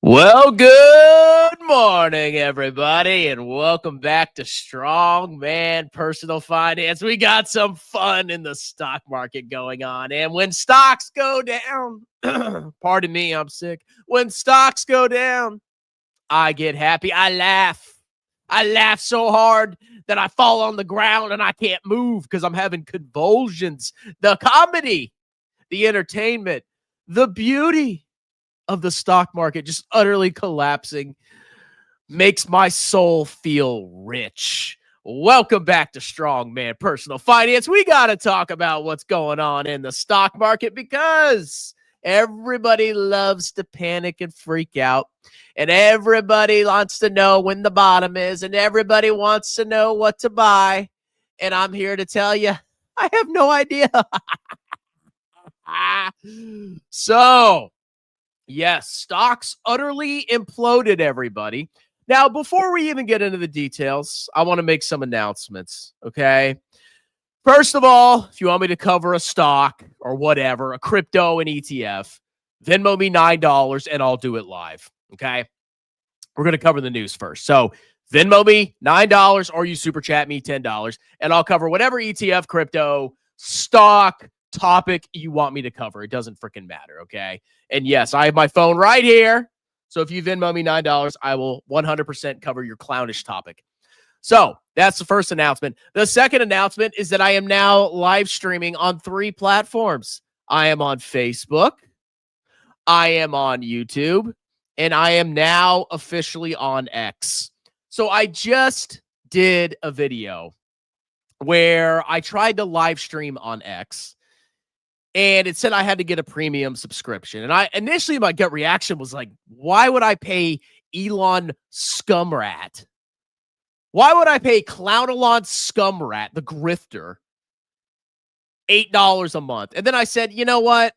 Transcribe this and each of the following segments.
Well, good morning, everybody, and welcome back to Strong Man Personal Finance. We got some fun in the stock market going on, and when stocks go down, pardon me, I'm sick. When stocks go down, I get happy. I laugh. I laugh so hard that I fall on the ground and I can't move because I'm having convulsions. The comedy, the entertainment, the beauty of the stock market just utterly collapsing makes my soul feel rich. Welcome back to Strong Man Personal Finance. We got to talk about what's going on in the stock market because everybody loves to panic and freak out, and everybody wants to know when the bottom is, and everybody wants to know what to buy. And I'm here to tell you, I have no idea. So, yes, stocks utterly imploded, everybody. Now, before we even get into the details, I want to make some announcements, okay? First of all, if you want me to cover a stock or whatever, a crypto, an ETF, Venmo me $9 and I'll do it live, okay? We're going to cover the news first. So Venmo me $9 or you super chat me $10 and I'll cover whatever ETF, crypto, stock, topic you want me to cover. It doesn't freaking matter, okay? And yes, I have my phone right here. So if you Venmo me $9, I will 100% cover your clownish topic. So that's the first announcement. The second announcement is that I am now live streaming on 3 platforms. I am on Facebook, I am on YouTube, and I am now officially on X. So I just did a video where I tried to live stream on X. And it said I had to get a premium subscription. And I initially, my gut reaction was like, why would I pay Elon Scumrat? Why would I pay Clown Elon Scumrat, the grifter, $8 a month? And then I said, you know what?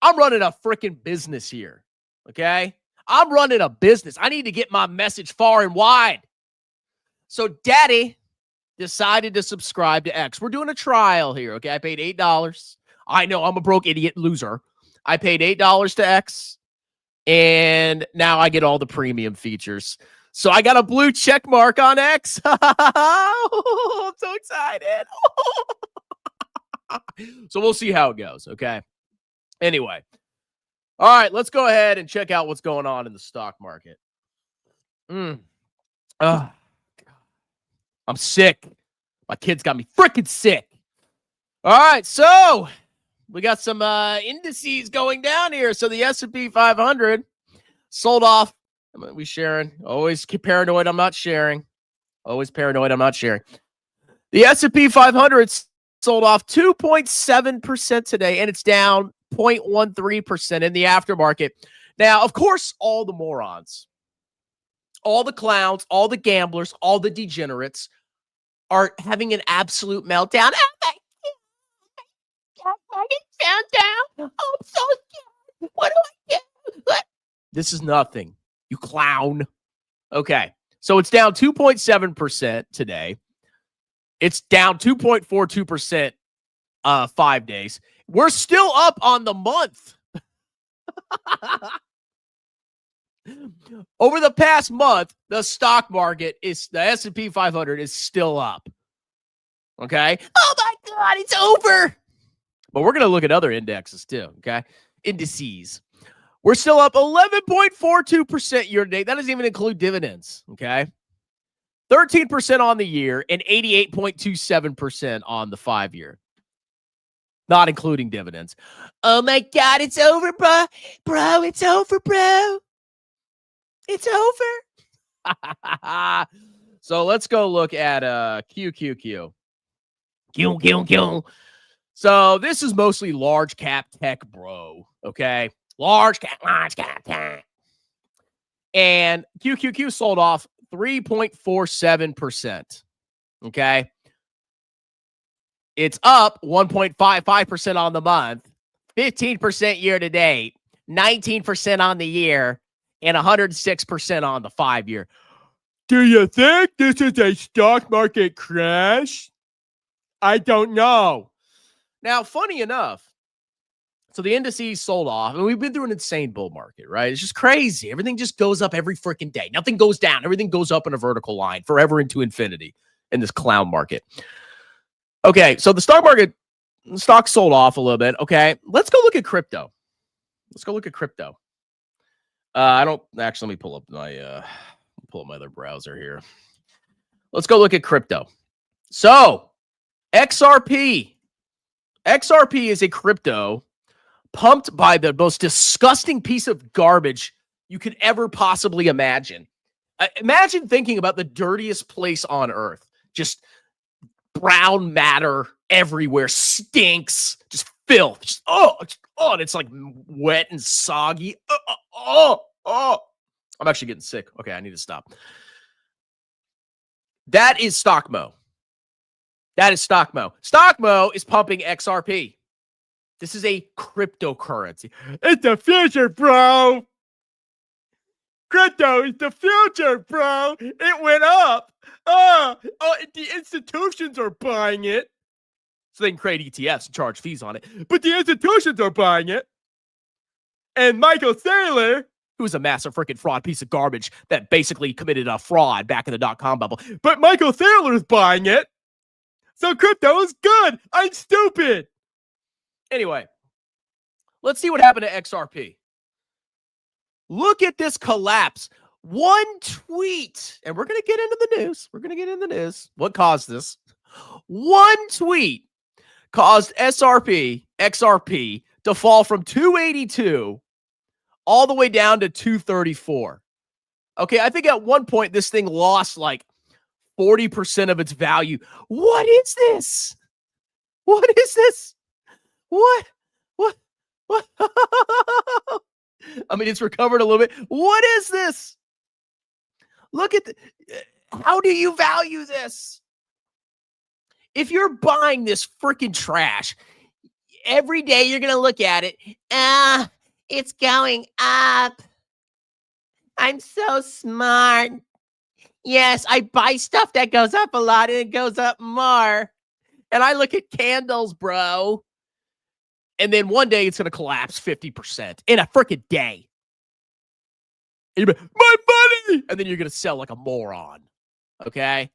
I'm running a freaking business here. Okay? I'm running a business. I need to get my message far and wide. So Daddy decided to subscribe to X. We're doing a trial here. Okay? I paid $8. I know I'm a broke idiot loser. I paid $8 to X, and now I get all the premium features. So I got a blue check mark on X. I'm so excited. So we'll see how it goes, okay? Anyway. All right, let's go ahead and check out what's going on in the stock market. I'm sick. My kids got me freaking sick. All right, so we got some indices going down here. So the S&P 500 sold off. We sharing. Always paranoid. I'm not sharing. Always paranoid. I'm not sharing. The S&P 500 sold off 2.7% today, and it's down 0.13% in the aftermarket. Now, of course, all the morons, all the clowns, all the gamblers, all the degenerates are having an absolute meltdown. I get found down. Oh, I'm so scared. What do I get? This is nothing, you clown. Okay, so it's down 2.7% today. It's down 2.42% 5 days. We're still up on the month. Over the past month, the stock market is the S&P 500 is still up. Okay? Oh my God, it's over. But we're going to look at other indexes too, okay? Indices. We're still up 11.42% year to date. That doesn't even include dividends, okay? 13% on the year and 88.27% on the 5-year. Not including dividends. Oh my God, it's over, bro. Bro, it's over, bro. It's over. So let's go look at QQQ. Q. So this is mostly large cap tech, bro. Okay. Large cap tech. And QQQ sold off 3.47%. Okay. It's up 1.55% on the month, 15% year to date, 19% on the year, and 106% on the 5-year. Do you think this is a stock market crash? I don't know. Now, funny enough, So the indices sold off, and we've been through an insane bull market, right? It's just crazy. Everything just goes up every freaking day. Nothing goes down. Everything goes up in a vertical line forever into infinity in this clown market. Okay, so the stock market, stocks sold off a little bit. Okay, let's go look at crypto. I don't actually. Let me pull up my other browser here. Let's go look at crypto. So XRP is a crypto pumped by the most disgusting piece of garbage you could ever possibly imagine. Imagine thinking about the dirtiest place on earth. Just brown matter everywhere, stinks, just filth. And it's like wet and soggy. I'm actually getting sick. Okay, I need to stop. That is Stockmo. Stockmo is pumping XRP. This is a cryptocurrency. It's the future, bro. Crypto is the future, bro. It went up. The institutions are buying it. So they can create ETFs and charge fees on it. But the institutions are buying it. And Michael Saylor, who was a massive freaking fraud piece of garbage that basically committed a fraud back in the dot-com bubble. But Michael Saylor is buying it. So crypto is good. I'm stupid. Anyway, let's see what happened to XRP. Look at this collapse. One tweet, and we're going to get into the news. What caused this? One tweet caused XRP to fall from 282 all the way down to 234. Okay, I think at one point this thing lost like 40% of its value. What is this? What? I mean, it's recovered a little bit. What is this? Look at how do you value this? If you're buying this freaking trash, every day you're going to look at it. It's going up. I'm so smart. Yes, I buy stuff that goes up a lot and it goes up more. And I look at candles, bro. And then one day it's going to collapse 50% in a freaking day. And you're like, my money! And then you're going to sell like a moron. Okay?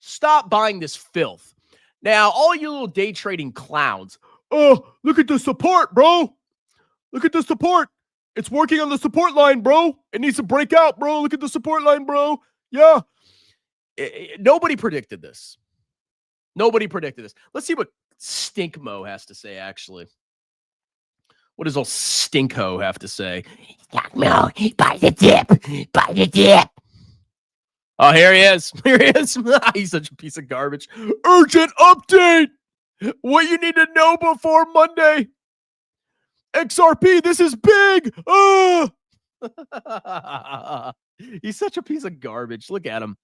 Stop buying this filth. Now, all you little day trading clowns. Oh, look at the support, bro. Look at the support. It's working on the support line, bro. It needs to break out, bro. Look at the support line, bro. Yeah. Nobody predicted this. Let's see what Stinkmo has to say, actually. What does old Stinkho have to say? Stinkmo, buy the dip. Oh, here he is. He's such a piece of garbage. Urgent update. What you need to know before Monday. XRP, this is big. He's such a piece of garbage. Look at him.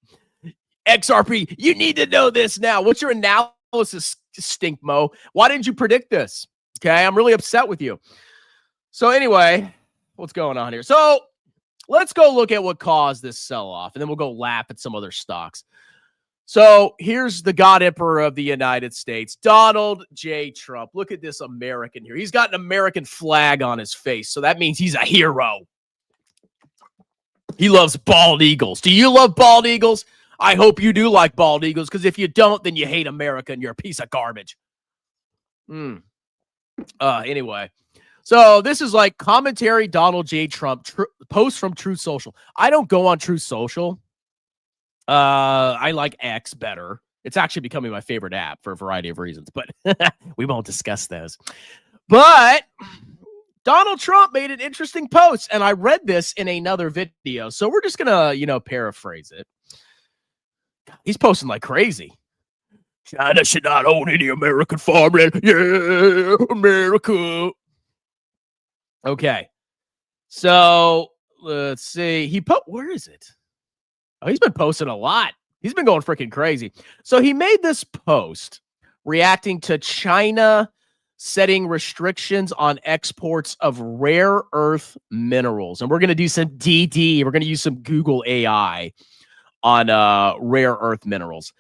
XRP, you need to know this now. What's your analysis, Stinkmo? Why didn't you predict this? Okay, I'm really upset with you. So anyway, what's going on here? So let's go look at what caused this sell-off, and then we'll go laugh at some other stocks. So here's the God Emperor of the United States, Donald J. Trump. Look at this American here. He's got an American flag on his face, so that means he's a hero. He loves bald eagles. Do you love bald eagles? I hope you do like bald eagles, because if you don't, then you hate America and you're a piece of garbage. Anyway, so this is like commentary Donald J. Trump post from Truth Social. I don't go on Truth Social. I like X better. It's actually becoming my favorite app for a variety of reasons, but we won't discuss those. But Donald Trump made an interesting post, and I read this in another video, so we're just gonna, paraphrase it. He's posting like crazy. China should not own any American farmland. Yeah, America. Okay. So let's see. Where is it? Oh, he's been posting a lot. He's been going freaking crazy. So he made this post reacting to China setting restrictions on exports of rare earth minerals. And we're going to do some DD. We're going to use some Google AI on rare earth minerals.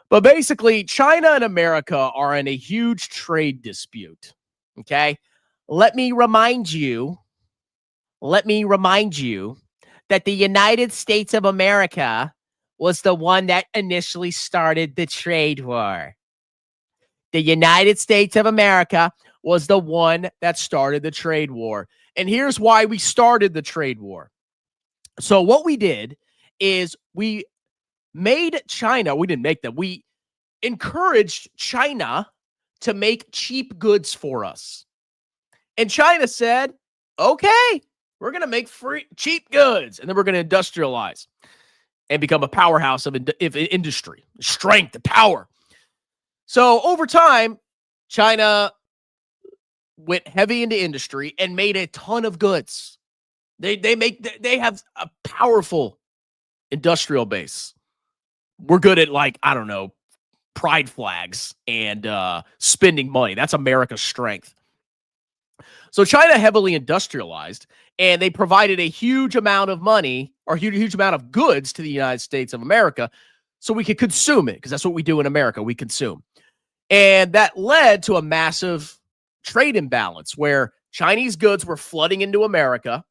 But basically, China and America are in a huge trade dispute. Okay? let me remind you that the United States of America was the one that initially started the trade war. The United States of America was the one that started the trade war. And here's why we started the trade war. So what we did is we made China, we didn't make them, we encouraged China to make cheap goods for us. And China said, okay, we're going to make cheap goods, and then we're going to industrialize and become a powerhouse of industry, strength, and power. So over time, China went heavy into industry and made a ton of goods. They have a powerful industrial base. We're good at, like, I don't know, pride flags and spending money. That's America's strength. So China heavily industrialized, and they provided a huge amount of money or huge amount of goods to the United States of America so we could consume it, because that's what we do in America. We consume. And that led to a massive trade imbalance where Chinese goods were flooding into America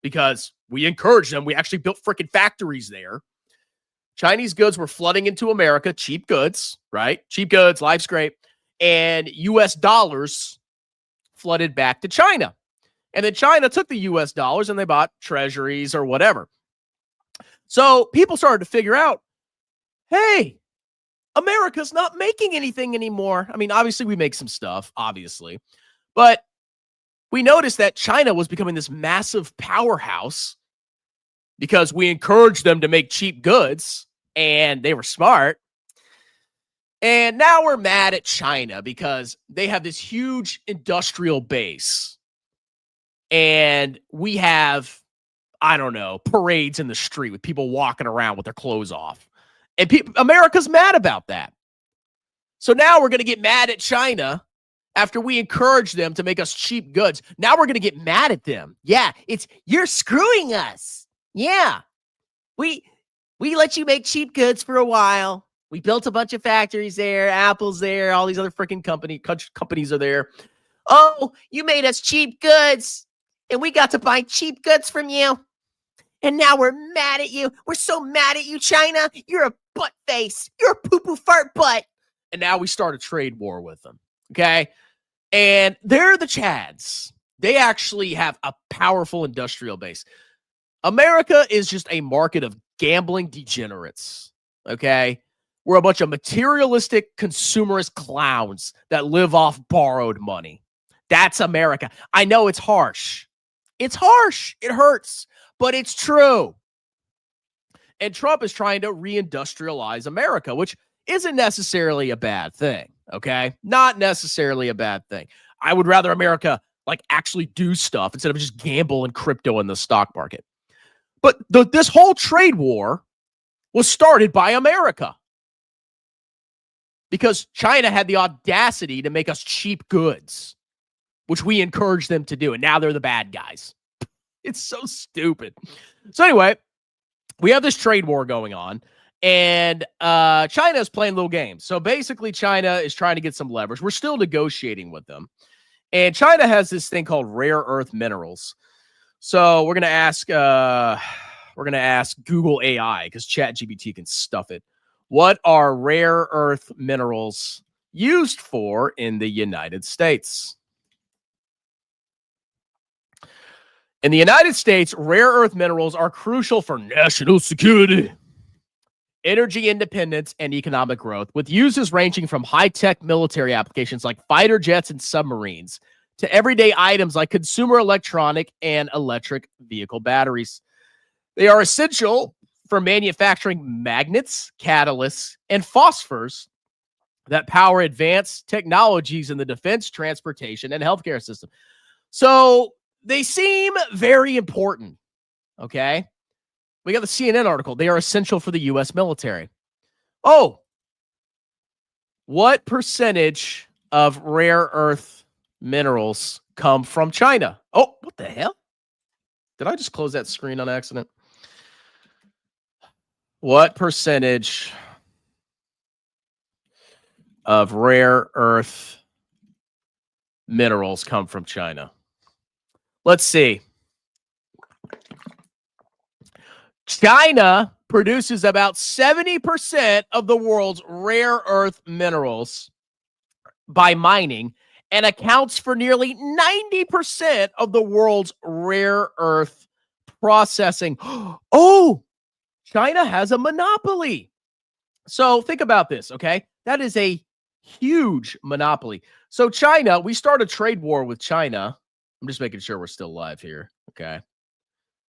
because we encouraged them. We actually built freaking factories there. Chinese goods were flooding into America, cheap goods, right? Cheap goods, life's great. And US dollars flooded back to China. And then China took the US dollars and they bought treasuries or whatever. So people started to figure out, hey, America's not making anything anymore. I mean, obviously we make some stuff, obviously. But we noticed that China was becoming this massive powerhouse because we encouraged them to make cheap goods and they were smart. And now we're mad at China because they have this huge industrial base. And we have, I don't know, parades in the street with people walking around with their clothes off. And America's mad about that. So now we're going to get mad at China after we encourage them to make us cheap goods. Now we're going to get mad at them. Yeah, you're screwing us. Yeah. We let you make cheap goods for a while. We built a bunch of factories there. Apple's there. All these other freaking companies are there. Oh, you made us cheap goods, and we got to buy cheap goods from you. And now we're mad at you. We're so mad at you, China. You're a butt face. You're a poo-poo fart butt. And now we start a trade war with them. Okay? And they're the Chads. They actually have a powerful industrial base. America is just a market of gambling degenerates. Okay? We're a bunch of materialistic, consumerist clowns that live off borrowed money. That's America. I know it's harsh. It's harsh. It hurts, but it's true. And Trump is trying to reindustrialize America, which isn't necessarily a bad thing, okay? Not necessarily a bad thing. I would rather America, like, actually do stuff instead of just gamble in crypto in the stock market. But this whole trade war was started by America because China had the audacity to make us cheap goods, which we encouraged them to do, and now they're the bad guys. It's so stupid. So anyway, we have this trade war going on, and China is playing little games. So basically, China is trying to get some leverage. We're still negotiating with them. And China has this thing called rare earth minerals. So we're going to ask Google AI, because ChatGPT can stuff it. What are rare earth minerals used for in the United States? In the United States, rare earth minerals are crucial for national security, energy independence, and economic growth, with uses ranging from high-tech military applications like fighter jets and submarines to everyday items like consumer electronic and electric vehicle batteries. They are essential for manufacturing magnets, catalysts, and phosphors that power advanced technologies in the defense, transportation, and healthcare system. So they seem very important, okay? We got the CNN article. They are essential for the U.S. military. Oh, what percentage of rare earth minerals come from China? Oh, what the hell? Did I just close that screen on accident? What percentage of rare earth minerals come from China? Let's see. China produces about 70% of the world's rare earth minerals by mining and accounts for nearly 90% of the world's rare earth processing. Oh, China has a monopoly. So think about this, okay? That is a huge monopoly. So China, we start a trade war with China. I'm just making sure we're still live here, okay?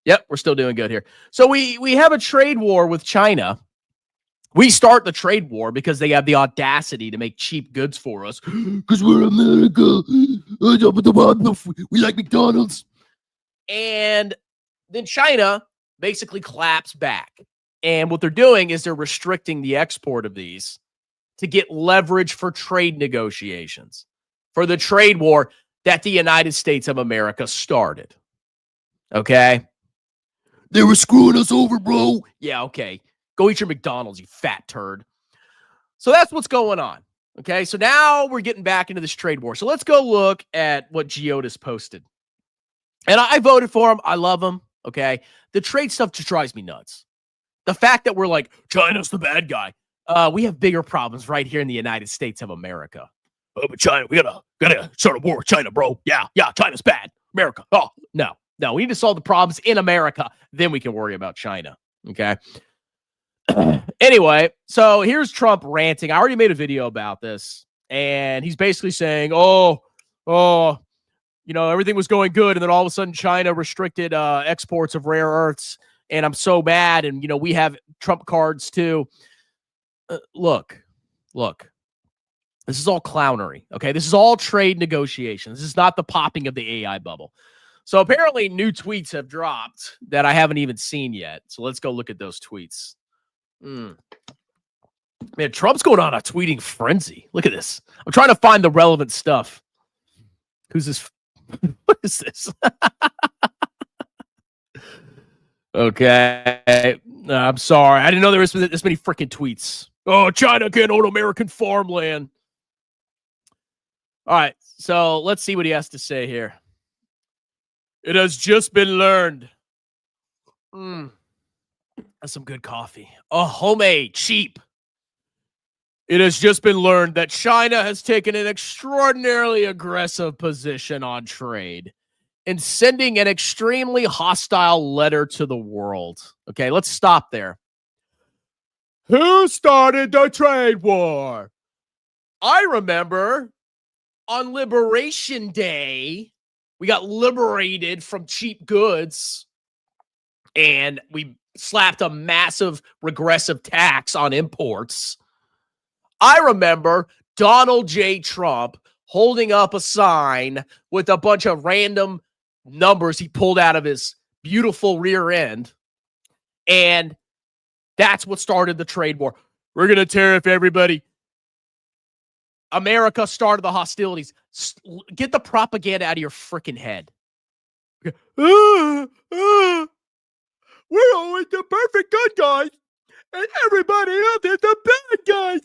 Yep, we're still doing good here. So we have a trade war with China. We start the trade war because they have the audacity to make cheap goods for us. Because we're America. We like McDonald's. And then China basically claps back. And what they're doing is they're restricting the export of these to get leverage for trade negotiations, for the trade war that the United States of America started. Okay? They were screwing us over, bro. Yeah, okay. Go eat your McDonald's, you fat turd. So that's what's going on. Okay, so now we're getting back into this trade war. So let's go look at what Geodis posted. And I voted for him. I love him. Okay. The trade stuff just drives me nuts. The fact that we're like, China's the bad guy. We have bigger problems right here in the United States of America. Oh, but China, we gotta start a war with China, bro. Yeah, China's bad. America. Oh, no, we need to solve the problems in America. Then we can worry about China. Okay. Anyway, so here's Trump ranting. I already made a video about this, and he's basically saying, everything was going good, and then all of a sudden China restricted exports of rare earths, and I'm so mad, and, we have Trump cards too. Look. This is all clownery, okay? This is all trade negotiations. This is not the popping of the AI bubble. So apparently new tweets have dropped that I haven't even seen yet. So let's go look at those tweets. Man, Trump's going on a tweeting frenzy. Look at this. I'm trying to find the relevant stuff. Who's this? What is this? Okay. I'm sorry. I didn't know there was this many freaking tweets. Oh, China can't own American farmland. All right. So let's see what he has to say here. It has just been learned. That's some good coffee. Oh, homemade, cheap. It has just been learned that China has taken an extraordinarily aggressive position on trade and sending an extremely hostile letter to the world. Okay, let's stop there. Who started the trade war? I remember on Liberation Day, we got liberated from cheap goods and we slapped a massive regressive tax on imports. I remember Donald J. Trump holding up a sign with a bunch of random numbers he pulled out of his beautiful rear end. And that's what started the trade war. We're going to tariff everybody. America started the hostilities. Get the propaganda out of your freaking head. We're always the perfect good guys, and everybody else is the bad guys.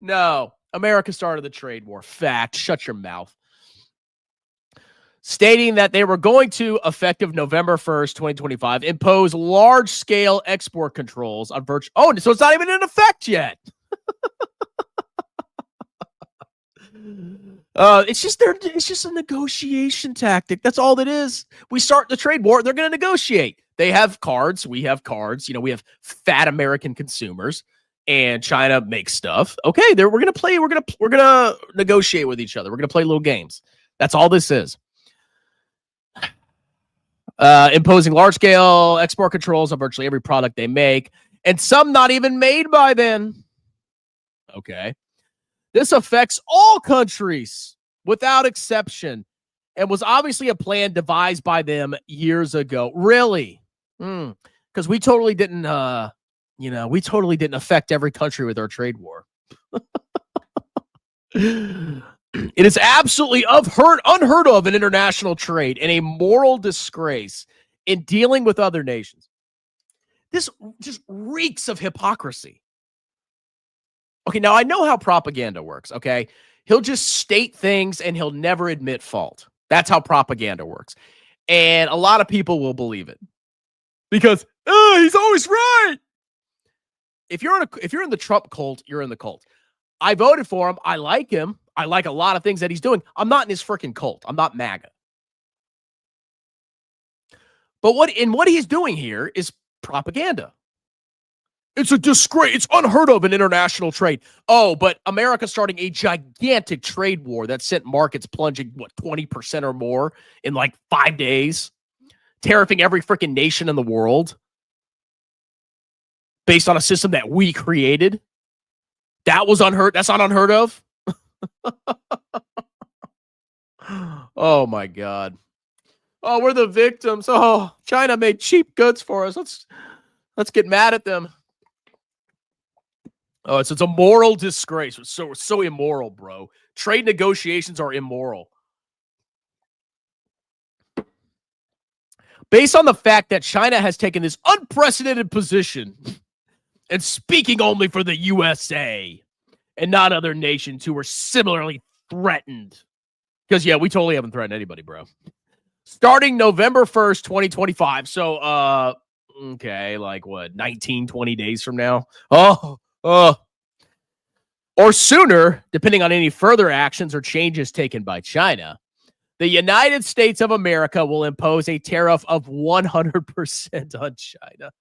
No, America started the trade war. Fact. Shut your mouth. Stating that they were going to, effective November 1st, 2025, impose large-scale export controls on virtual. Oh, so it's not even in effect yet. It's just a negotiation tactic. That's all it is. We start the trade war. They're going to negotiate. They have cards. We have cards. We have fat American consumers, and China makes stuff. Okay, we're going to play. We're going to negotiate with each other. We're going to play little games. That's all this is. Imposing large-scale export controls on virtually every product they make, and some not even made by them. Okay. This affects all countries without exception and was obviously a plan devised by them years ago. Really? Because we totally didn't, affect every country with our trade war. It is absolutely unheard of in international trade and a moral disgrace in dealing with other nations. This just reeks of hypocrisy. Okay, now I know how propaganda works, okay? He'll just state things and he'll never admit fault. That's how propaganda works. And a lot of people will believe it because he's always right. If you're in the Trump cult, you're in the cult. I voted for him. I like him. I like a lot of things that he's doing. I'm not in his freaking cult. I'm not MAGA. But what he's doing here is propaganda. It's a disgrace. It's unheard of in international trade. Oh, but America's starting a gigantic trade war that sent markets plunging, 20% or more in like 5 days, tariffing every freaking nation in the world based on a system that we created. That's not unheard of. Oh my God. Oh, we're the victims. Oh, China made cheap goods for us. Let's get mad at them. Oh, it's a moral disgrace. It's so immoral, bro. Trade negotiations are immoral. Based on the fact that China has taken this unprecedented position and speaking only for the USA and not other nations who were similarly threatened. Because, yeah, we totally haven't threatened anybody, bro. Starting November 1st, 2025. So, okay, like what, 19, 20 days from now? Or sooner, depending on any further actions or changes taken by China, the United States of America will impose a tariff of 100% on China.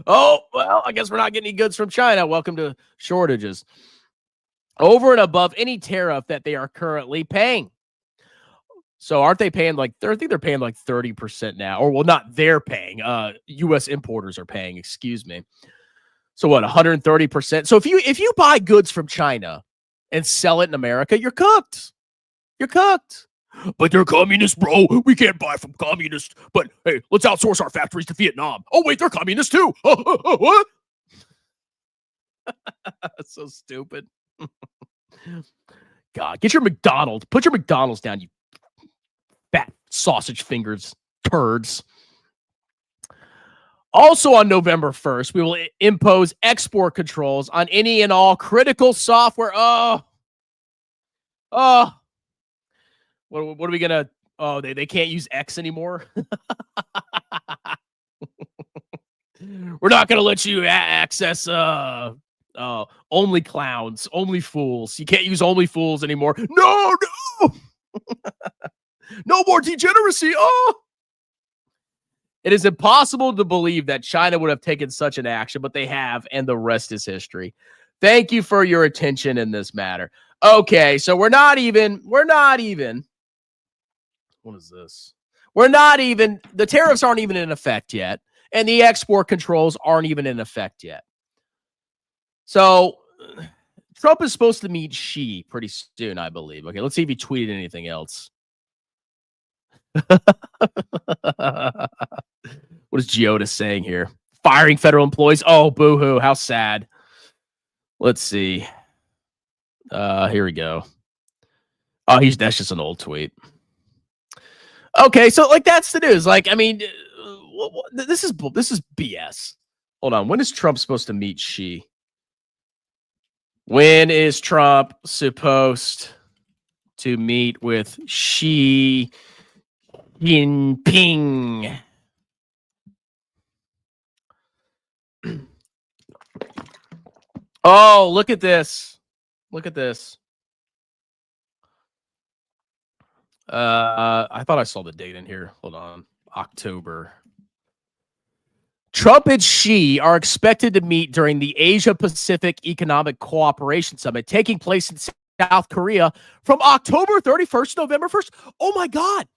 Oh, well, I guess we're not getting any goods from China. Welcome to shortages. Over and above any tariff that they are currently paying. So aren't they paying I think they're paying like 30% now. Or, well, not they're paying. U.S. importers are paying, excuse me. So what, 130%? So if you buy goods from China and sell it in America, you're cooked. You're cooked. But they're communists, bro. We can't buy from communists. But hey, let's outsource our factories to Vietnam. Oh, wait, they're communists too. What? That's so stupid. God, get your McDonald's. Put your McDonald's down, you fat sausage fingers turds. Also on November 1st, we will impose export controls on any and all critical software. What are we going to... Oh, they can't use X anymore? We're not going to let you access only clowns, only fools. You can't use only fools anymore. No! No more degeneracy. Oh! It is impossible to believe that China would have taken such an action, but they have, and the rest is history. Thank you for your attention in this matter. Okay, so we're not even, what is this? The tariffs aren't even in effect yet, and the export controls aren't even in effect yet. So Trump is supposed to meet Xi pretty soon, I believe. Okay, let's see if he tweeted anything else. What is Giota saying here? Firing federal employees? Oh, boo-hoo. How sad. Let's see. Here we go. Oh, that's just an old tweet. Okay, so that's the news. I mean, this is BS. Hold on. When is Trump supposed to meet Xi? When is Trump supposed to meet with Xi Jinping? Oh, look at this. Look at this. I thought I saw the date in here. Hold on. October. Trump and Xi are expected to meet during the Asia-Pacific Economic Cooperation Summit taking place in South Korea from October 31st to November 1st. Oh, my God.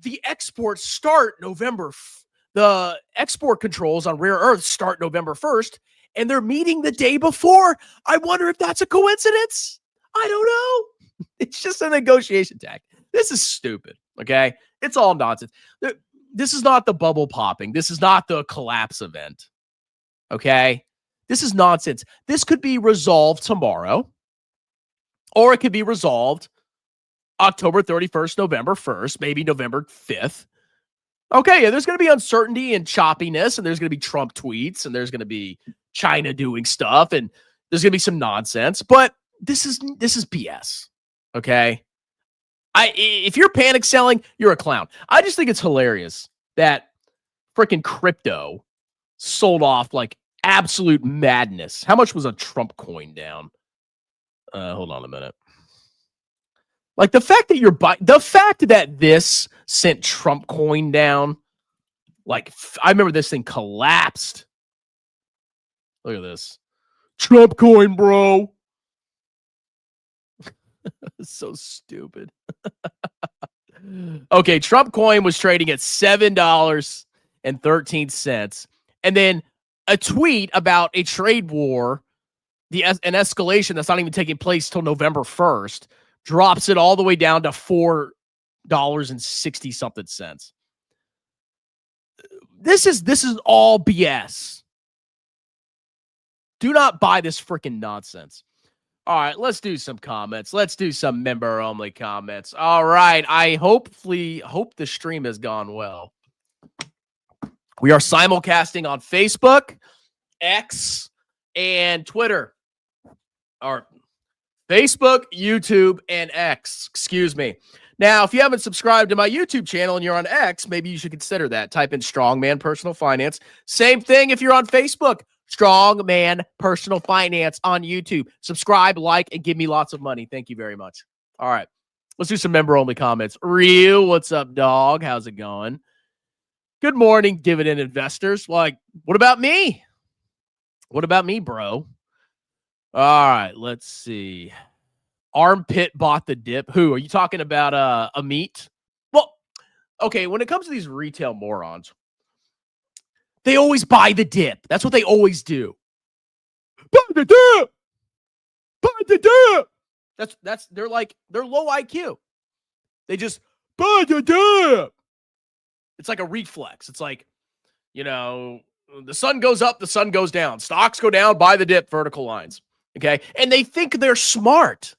The exports start the export controls on rare earths start November 1st, and they're meeting the day before. I wonder if that's a coincidence. I don't know. It's just a negotiation tactic. This is stupid, okay? It's all nonsense. This is not the bubble popping. This is not the collapse event, okay? This is nonsense. This could be resolved tomorrow, or it could be resolved October 31st, November 1st, maybe November 5th. Okay, yeah, there's going to be uncertainty and choppiness, and there's going to be Trump tweets, and there's going to be China doing stuff, and there's going to be some nonsense, but this is BS, okay? If you're panic selling, you're a clown. I just think it's hilarious that freaking crypto sold off like absolute madness. How much was a Trump coin down? Hold on a minute. Like the fact that this sent Trump coin down, like I remember this thing collapsed. Look at this. Trump coin, bro. It's so stupid. Okay, Trump coin was trading at $7.13. And then a tweet about a trade war, an escalation that's not even taking place till November 1st, drops it all the way down to $4.60 something cents. This is all BS. Do not buy this freaking nonsense. All right, let's do some comments. Let's do some member-only comments. All right, I hope the stream has gone well. We are simulcasting on Facebook, X, and Twitter. Or Facebook, YouTube, and X. Excuse me. Now, if you haven't subscribed to my YouTube channel and you're on X, maybe you should consider that. Type in Strongman Personal Finance. Same thing if you're on Facebook. Strongman Personal Finance on YouTube. Subscribe, like, and give me lots of money. Thank you very much. All right. Let's do some member-only comments. Real, what's up, dog? How's it going? Good morning, dividend investors. Like, what about me? What about me, bro? All right, let's see. Armpit bought the dip. Who? Are you talking about Amit? Well, okay, when it comes to these retail morons, they always buy the dip. That's what they always do. Buy the dip. Buy the dip. They're low IQ. They just buy the dip. It's like a reflex. It's like, the sun goes up, the sun goes down. Stocks go down, buy the dip, vertical lines. Okay? And they think they're smart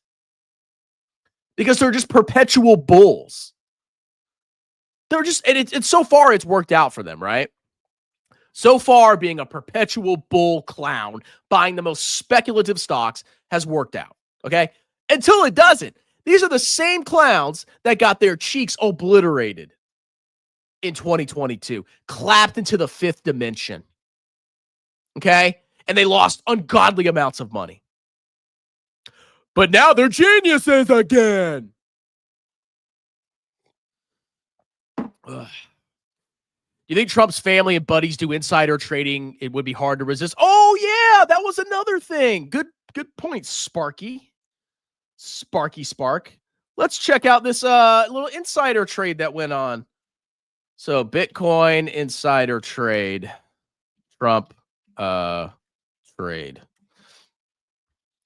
because they're just perpetual bulls. They're just, and it's so far it's worked out for them, right? So far, being a perpetual bull clown, buying the most speculative stocks has worked out, okay? Until it doesn't. These are the same clowns that got their cheeks obliterated in 2022, clapped into the fifth dimension, okay? And they lost ungodly amounts of money. But now they're geniuses again. Ugh. You think Trump's family and buddies do insider trading? It would be hard to resist. Oh, yeah, that was another thing. Good point, Sparky. Sparky Spark. Let's check out this little insider trade that went on. So, Bitcoin insider trade. Trump trade.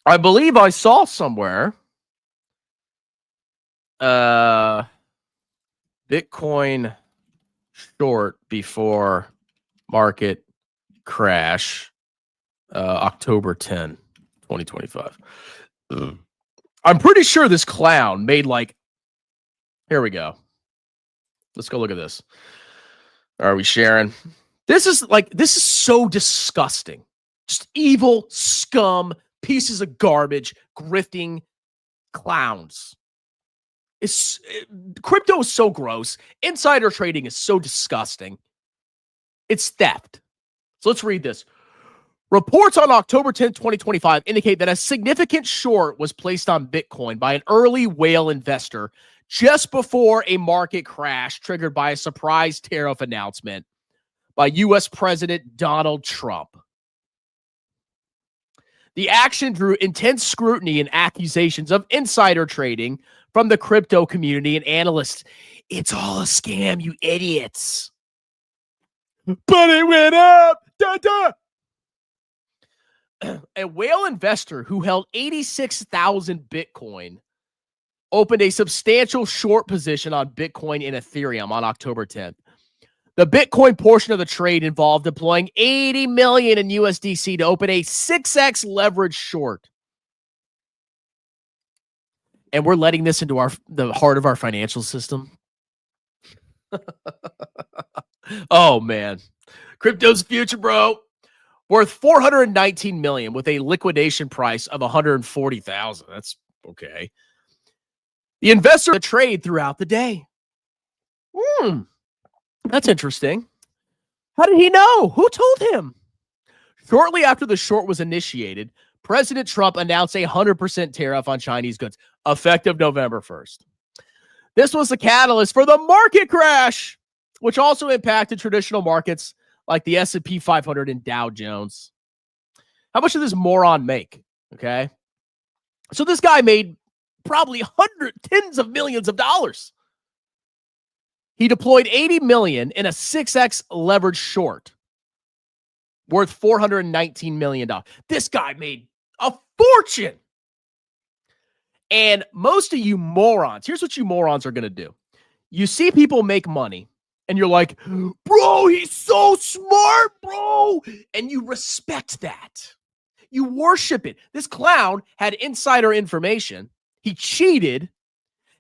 I believe I saw somewhere Bitcoin short before market crash, October 10, 2025. I'm pretty sure this clown made here we go. Let's go look at this. Are we sharing? This is so disgusting. Just evil pieces of garbage, grifting clowns. Crypto is so gross. Insider trading is so disgusting. It's theft. So let's read this. Reports on October 10, 2025 indicate that a significant short was placed on Bitcoin by an early whale investor just before a market crash triggered by a surprise tariff announcement by U.S. President Donald Trump. The action drew intense scrutiny and accusations of insider trading from the crypto community and analysts. It's all a scam, you idiots. But it went up. Da, da. A whale investor who held 86,000 Bitcoin opened a substantial short position on Bitcoin and Ethereum on October 10th. The Bitcoin portion of the trade involved deploying $80 million in USDC to open a 6x leverage short. And we're letting this into the heart of our financial system. Oh, man. Crypto's future, bro. Worth $419 million with a liquidation price of $140,000. That's okay. The investor trade throughout the day. That's interesting. How did he know? Who told him? Shortly after the short was initiated, President Trump announced a 100% tariff on Chinese goods, effective November 1st. This was the catalyst for the market crash, which also impacted traditional markets like the S&P 500 and Dow Jones. How much did this moron make? Okay. So this guy made probably tens of millions of dollars. He deployed $80 million in a 6x leverage short worth $419 million. This guy made a fortune. And most of you morons, here's what you morons are going to do. You see people make money and you're like, bro, he's so smart, bro. And you respect that. You worship it. This clown had insider information. He cheated.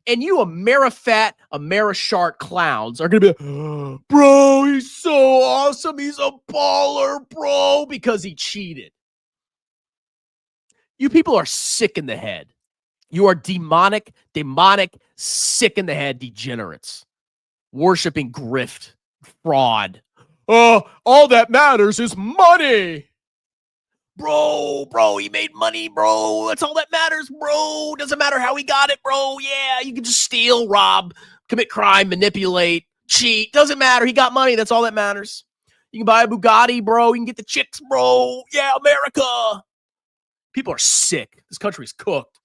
And you Amerifat, Amerishark clowns are going to be, bro, he's so awesome. He's a baller, bro, because he cheated. You people are sick in the head. You are demonic, sick in the head degenerates. Worshipping grift, fraud. All that matters is money. Bro, he made money, bro. That's all that matters, bro. Doesn't matter how he got it, bro. Yeah, you can just steal, rob, commit crime, manipulate, cheat. Doesn't matter. He got money. That's all that matters. You can buy a Bugatti, bro. You can get the chicks, bro. Yeah, America. People are sick. This country's cooked.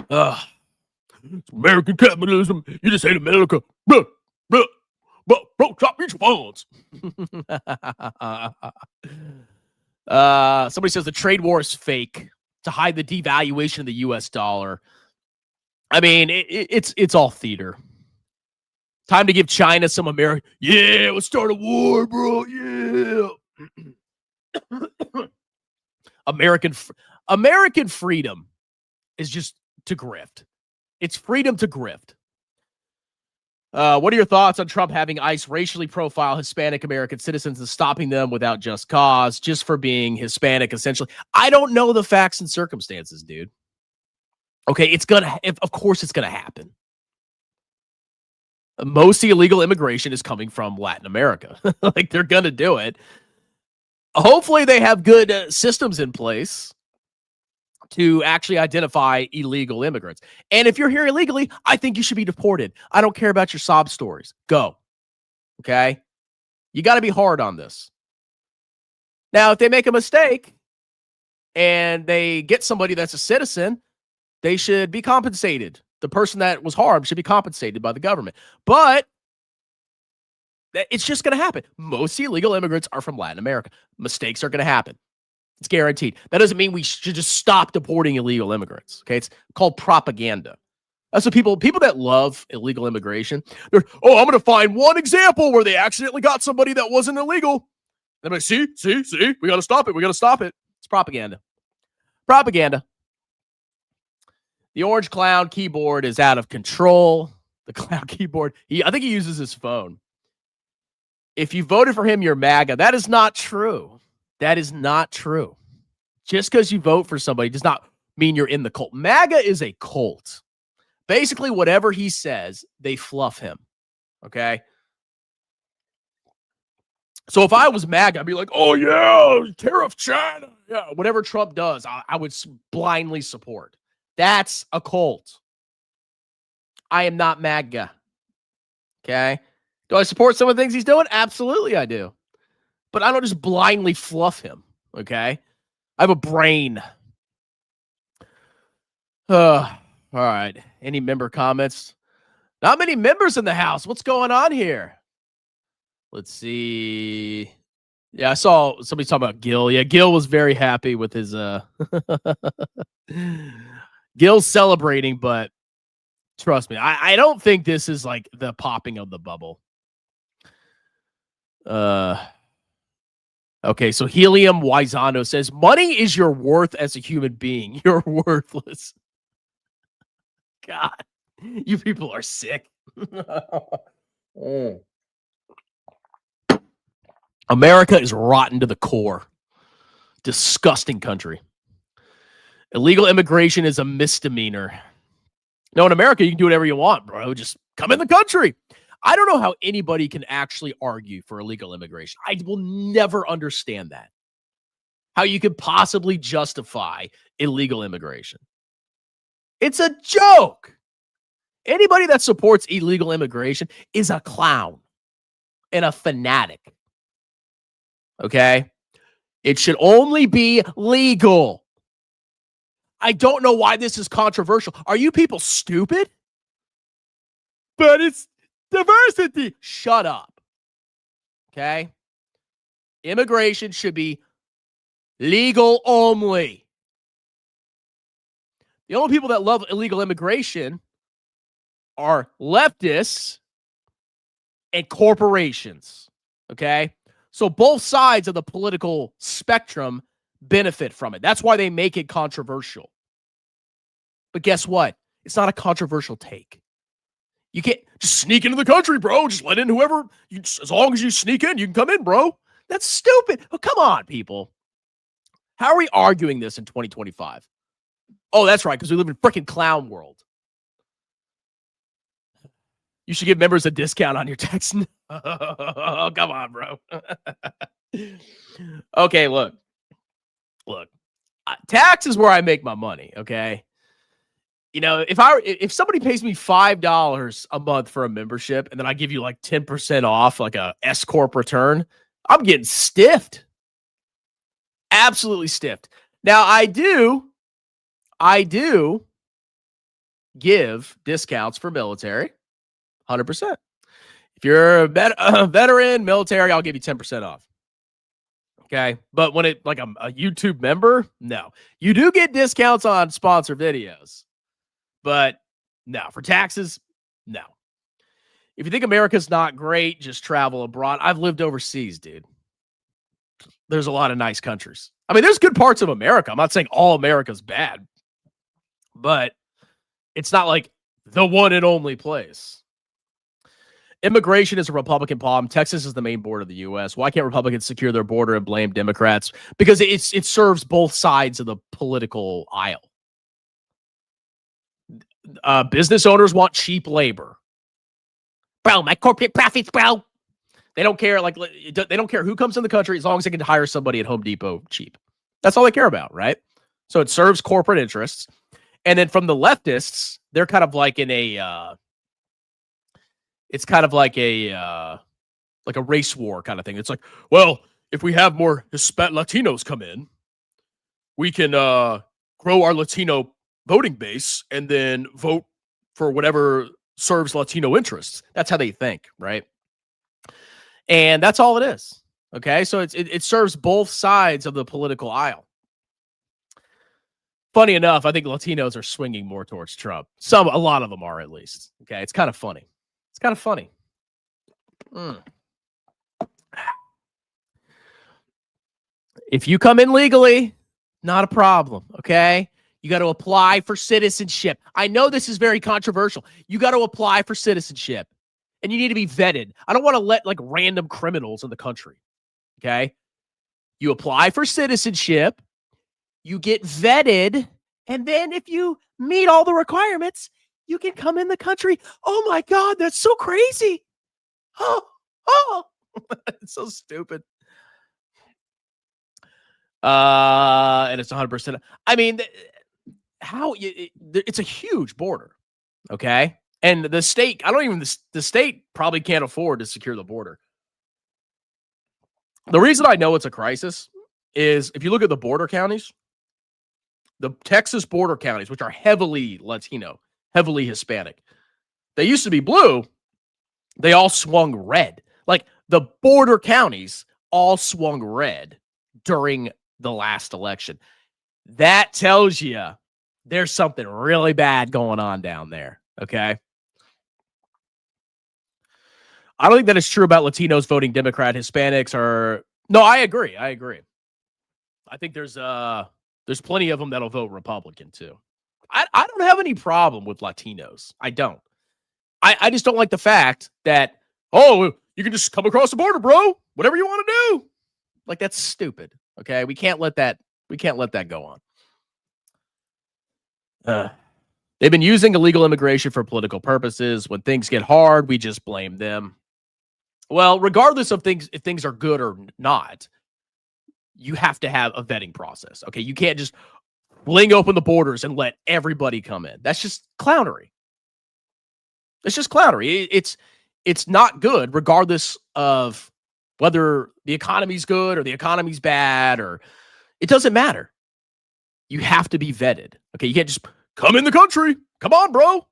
It's American capitalism. You just hate America. Bro, stop your phones. Somebody says the trade war is fake to hide the devaluation of the U.S. dollar. I mean, it's all theater. Time to give China some American. Yeah, let's start a war, bro. Yeah. American freedom is just to grift. It's freedom to grift. What are your thoughts on Trump having ICE racially profile Hispanic American citizens and stopping them without just cause, just for being Hispanic, essentially? I don't know the facts and circumstances, dude. Okay, of course it's gonna happen. Most of the illegal immigration is coming from Latin America. Like, they're gonna do it. Hopefully they have good systems in place to actually identify illegal immigrants. And if you're here illegally, I think you should be deported. I don't care about your sob stories. Go. Okay? You got to be hard on this. Now, if they make a mistake and they get somebody that's a citizen, they should be compensated. The person that was harmed should be compensated by the government. But it's just going to happen. Most illegal immigrants are from Latin America. Mistakes are going to happen. It's guaranteed. That doesn't mean we should just stop deporting illegal immigrants. Okay, it's called propaganda. That's what people that love illegal immigration. I'm going to find one example where they accidentally got somebody that wasn't illegal. They're like, see, we got to stop it. It's propaganda. Propaganda. The orange clown keyboard is out of control. The clown keyboard. I think he uses his phone. If you voted for him, you're MAGA. That is not true. That is not true. Just because you vote for somebody does not mean you're in the cult. MAGA is a cult. Basically, whatever he says, they fluff him. Okay? So if I was MAGA, I'd be like, oh, yeah, tariff China. Yeah, whatever Trump does, I would blindly support. That's a cult. I am not MAGA. Okay? Do I support some of the things he's doing? Absolutely, I do. But I don't just blindly fluff him, okay? I have a brain. All right. Any member comments? Not many members in the house. What's going on here? Let's see. Yeah, I saw somebody talking about Gil. Yeah, Gil was very happy with his Gil's celebrating, but trust me, I don't think this is like the popping of the bubble. Okay, so Helium Wizano says, money is your worth as a human being. You're worthless. God, you people are sick. America is rotten to the core. Disgusting country. Illegal immigration is a misdemeanor. No, in America, you can do whatever you want, bro. Just come in the country. I don't know how anybody can actually argue for illegal immigration. I will never understand that. How you could possibly justify illegal immigration. It's a joke. Anybody that supports illegal immigration is a clown and a fanatic. Okay? It should only be legal. I don't know why this is controversial. Are you people stupid? But it's diversity. Shut up. Okay? Immigration should be legal only. The only people that love illegal immigration are leftists and corporations. Okay? So both sides of the political spectrum benefit from it. That's why they make it controversial. But guess what? It's not a controversial take. You can't just sneak into the country, bro. Just let in whoever. As long as you sneak in, you can come in, bro. That's stupid. Oh, come on, people. How are we arguing this in 2025? Oh, that's right, because we live in freaking clown world. You should give members a discount on your tax. Oh, come on, bro. Okay, look. Tax is where I make my money, okay? You know, if somebody pays me $5 a month for a membership and then I give you like 10% off, like a S Corp return, I'm getting stiffed. Absolutely stiffed. Now, I do give discounts for military, 100%. If you're a veteran, military, I'll give you 10% off. Okay. But when it like a YouTube member, no. You do get discounts on sponsor videos. But no, for taxes, no. If you think America's not great, just travel abroad. I've lived overseas, dude. There's a lot of nice countries. I mean, there's good parts of America. I'm not saying all America's bad, but it's not like the one and only place. Immigration is a Republican problem. Texas is the main border of the U.S. Why can't Republicans secure their border and blame Democrats? Because it serves both sides of the political aisle. Business owners want cheap labor. Bro, my corporate profits, bro. They don't care. Like, they don't care who comes in the country as long as they can hire somebody at Home Depot cheap. That's all they care about, right? So it serves corporate interests. And then from the leftists, they're kind of like in a it's kind of like a race war kind of thing. It's like, well, if we have more Latinos come in, we can grow our Latino voting base and then vote for whatever serves Latino interests. That's how they think, right? And that's all it is. Okay, so it serves both sides of the political aisle. Funny enough, I think Latinos are swinging more towards Trump. A lot of them are, at least. Okay, it's kind of funny. It's kind of funny. If you come in legally, not a problem. Okay, you got to apply for citizenship. I know this is very controversial. You got to apply for citizenship, and you need to be vetted. I don't want to let like random criminals in the country. Okay, you apply for citizenship, you get vetted, and then if you meet all the requirements, you can come in the country. Oh my God, that's so crazy. Oh, it's so stupid. And it's 100%. I mean, it's a huge border. Okay. And the state, the state probably can't afford to secure the border. The reason I know it's a crisis is if you look at the border counties, the Texas border counties, which are heavily Latino, heavily Hispanic, they used to be blue. They all swung red. Like the border counties all swung red during the last election. That tells you there's something really bad going on down there. Okay. I don't think that is true about Latinos voting Democrat. Hispanics are no. I agree. I think there's plenty of them that'll vote Republican too. I don't have any problem with Latinos. I don't. I just don't like the fact that you can just come across the border, bro. Whatever you want to do. Like that's stupid. Okay, we can't let that go on. Uh, they've been using illegal immigration for political purposes. When things get hard, we just blame them. Well, regardless of things, if things are good or not, you have to have a vetting process. Okay. You can't just fling open the borders and let everybody come in. That's just clownery. It's just clownery. It's not good, regardless of whether the economy's good or the economy's bad, or it doesn't matter. You have to be vetted. Okay. You can't just come in the country. Come on, bro.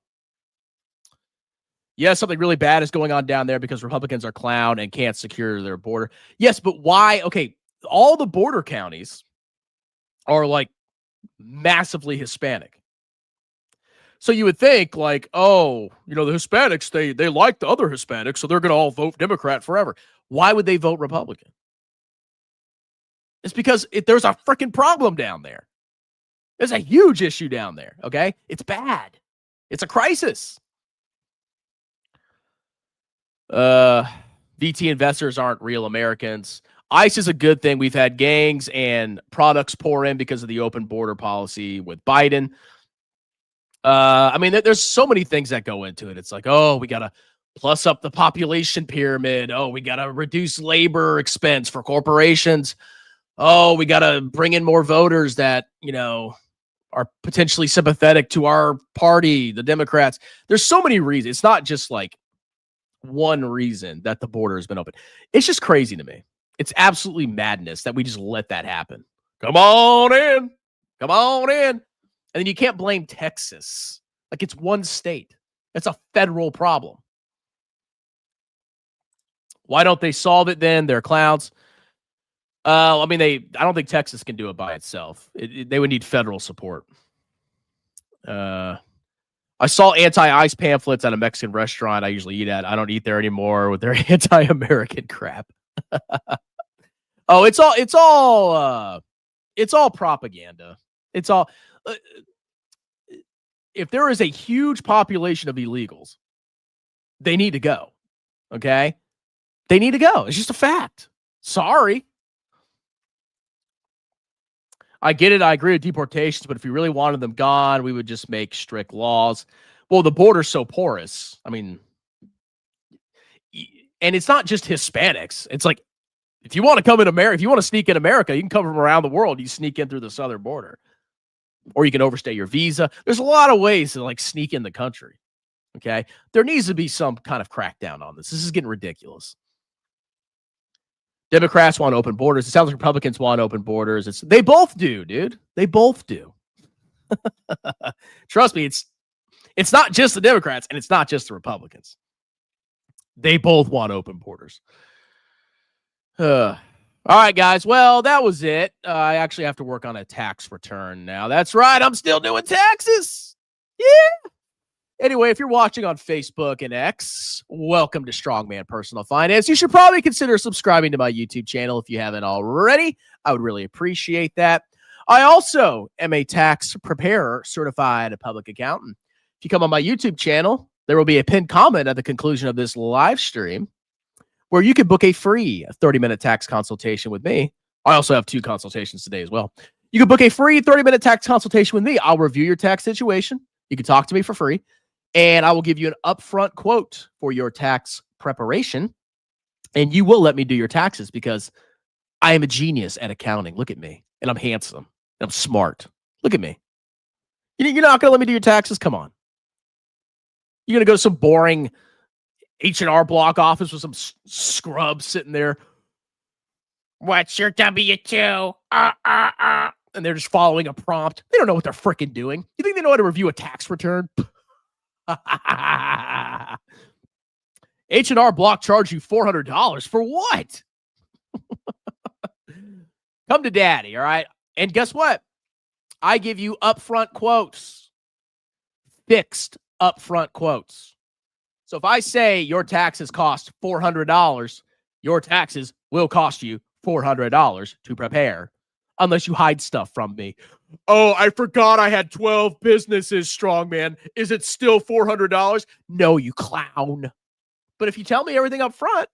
Yes, something really bad is going on down there because Republicans are clown and can't secure their border. Yes, but why? Okay, all the border counties are like massively Hispanic. So you would think like, oh, the Hispanics, they like the other Hispanics, so they're going to all vote Democrat forever. Why would they vote Republican? It's because there's a freaking problem down there. There's a huge issue down there, okay? It's bad. It's a crisis. VT investors aren't real Americans. ICE is a good thing. We've had gangs and products pour in because of the open border policy with Biden. I mean, there's so many things that go into it. It's like, oh, we got to plus up the population pyramid. Oh, we got to reduce labor expense for corporations. Oh, we got to bring in more voters that, are potentially sympathetic to our party, the Democrats. There's so many reasons. It's not just like one reason that the border has been open. It's just crazy to me. It's absolutely madness that we just let that happen. Come on in. Come on in. And then you can't blame Texas. Like, it's one state. That's a federal problem. Why don't they solve it then? They're clowns. I don't think Texas can do it by itself. They would need federal support. I saw anti-ICE pamphlets at a Mexican restaurant I usually eat at. I don't eat there anymore with their anti-American crap. Oh, it's all propaganda. It's all. If there is a huge population of illegals, they need to go. Okay, they need to go. It's just a fact. Sorry. I get it. I agree with deportations, but if we really wanted them gone, we would just make strict laws. Well, the border's so porous. I mean, and it's not just Hispanics. It's like, if you want to come in America, if you want to sneak in America, you can come from around the world. You sneak in through the southern border, or you can overstay your visa. There's a lot of ways to like sneak in the country. Okay. There needs to be some kind of crackdown on this. This is getting ridiculous. Democrats want open borders. It sounds like Republicans want open borders. They both do, dude. They both do. Trust me, it's not just the Democrats and it's not just the Republicans. They both want open borders. All right, guys. Well, that was it. I actually have to work on a tax return now. That's right. I'm still doing taxes. Yeah. Anyway, if you're watching on Facebook and X, welcome to Strongman Personal Finance. You should probably consider subscribing to my YouTube channel if you haven't already. I would really appreciate that. I also am a tax preparer, certified public accountant. If you come on my YouTube channel, there will be a pinned comment at the conclusion of this live stream where you can book a free 30-minute tax consultation with me. I also have 2 consultations today as well. You can book a free 30-minute tax consultation with me. I'll review your tax situation. You can talk to me for free. And I will give you an upfront quote for your tax preparation. And you will let me do your taxes because I am a genius at accounting. Look at me. And I'm handsome. And I'm smart. Look at me. You're not going to let me do your taxes? Come on. You're going to go to some boring H&R Block office with some scrub sitting there. What's your W-2? And they're just following a prompt. They don't know what they're freaking doing. You think they know how to review a tax return? H&R Block charge you $400 for what? Come to daddy, all right? And guess what? I give you upfront quotes. Fixed upfront quotes. So if I say your taxes cost $400, your taxes will cost you $400 to prepare, unless you hide stuff from me. Oh, I forgot I had 12 businesses, Strongman. Is it still $400? No, you clown. But if you tell me everything up front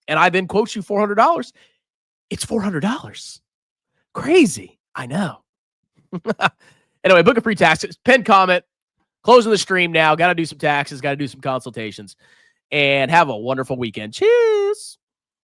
and I then quote you $400, it's $400. Crazy. I know. Anyway, book a free tax. Pin comment. Closing the stream now. Got to do some taxes. Got to do some consultations. And have a wonderful weekend. Cheers.